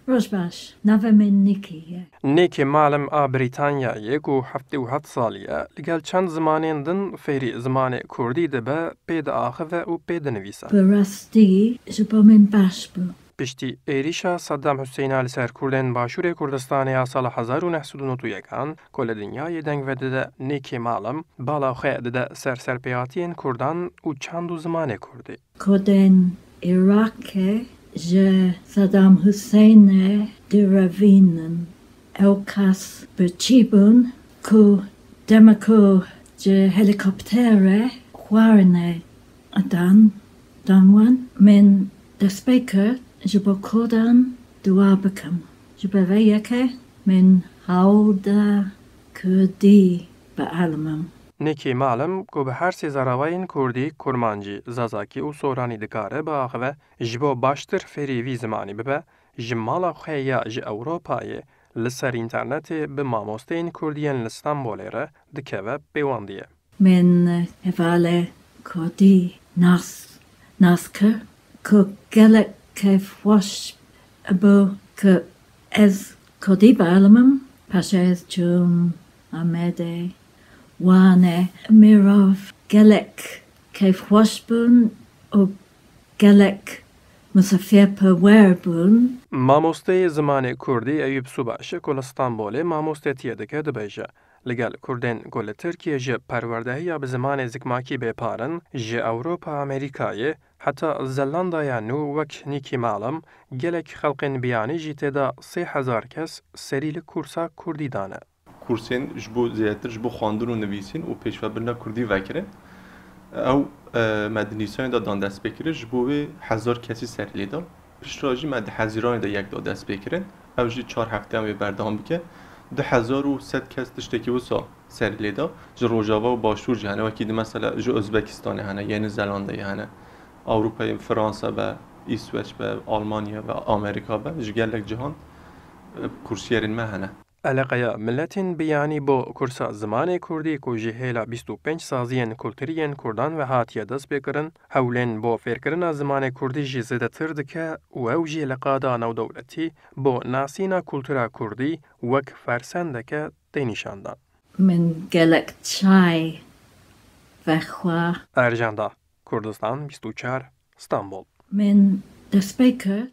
روش نوه من نیکیه. نیکی معلم بریتانیایه که 77 سالیه لگل چند زمانین دن فیری زمان کردی دبه پید آخوه و پید نویسه. براستی جبا من باش بو. پشتی ایریشا صدام حسین آل سر کردن باشور کردستان یا سال 1991 کل دنیای دنگ وده نیکی معلم بالا خیلی ده سر پیاتین کردان و چند زمان کردی. کردن عراق جه صدام حسین دروینن او کس بچیبون که دمکو جه هلیکوپتره خوارنه دانوان من دسپیکر جبا کردن دعا بکم جبا ویکه من حوده کردی به علمم. نیکی معلم که به هر سی زراوین کردی کرمانجی زازاکی و سورانی دکاره با آخوه جبا باشتر فری وی زمانی ببه جمالا خییا ج اوروپای لسر اینترنت به ماموستین کردین لستانبولی را دکوه بیواندیه. من حواله کردی ناسکر که گلک کیف واش ابو که از کردی به علمم پشه از جون آمده وانه میروف گلک کیف واش بون و گلک مسافر پویر بون. ماموسته زمان کردی ایوب صبحش کل استانبول ماموسته تیده که دبیجه. لگل کردن گل ترکیه جه پرورده یا به زمان زکماکی بپارن جه اوروپا امریکای حتی زلندا نو وک نیکی معلم گلک خلقین بیانی جی تدا 3000 کس سریل کورسا کردی دانه. کورسین جبو زیادتر جبو خواندن و نویسین و پیشوا برنا کردی وکره او مدنیسان دادن دست بکره جبو 1000 کسی سریلی دا پشتراجی مد حزیران دا یک داد دست بکرن او جی 4 هفته هم بردام بکه 2100 کس تشتکی وسا سریلی دا جو روجاوا و باشور جهنه وکی مثلا جو ازبکستان هنه یعنی زلانده هنه اروپای فرانسه و اسویچ و آلمانیا و آمریکا و جو گلک جهان کورسیرین مهنه. علاقه ملتین بیانی با کورسا زمان کردی که جهیلا 25 سازین کلترین کردان و هاتیه دست بکرن هولین با فیرکرن زمان کردی جی زیده ترد که و او جی لقادا نو دولتی با ناسینا کلترا کردی وک فرسنده که دینیشاندان. من گلک چای و خواه ارجاندا کردستان 24 استانبول. من دسپیکر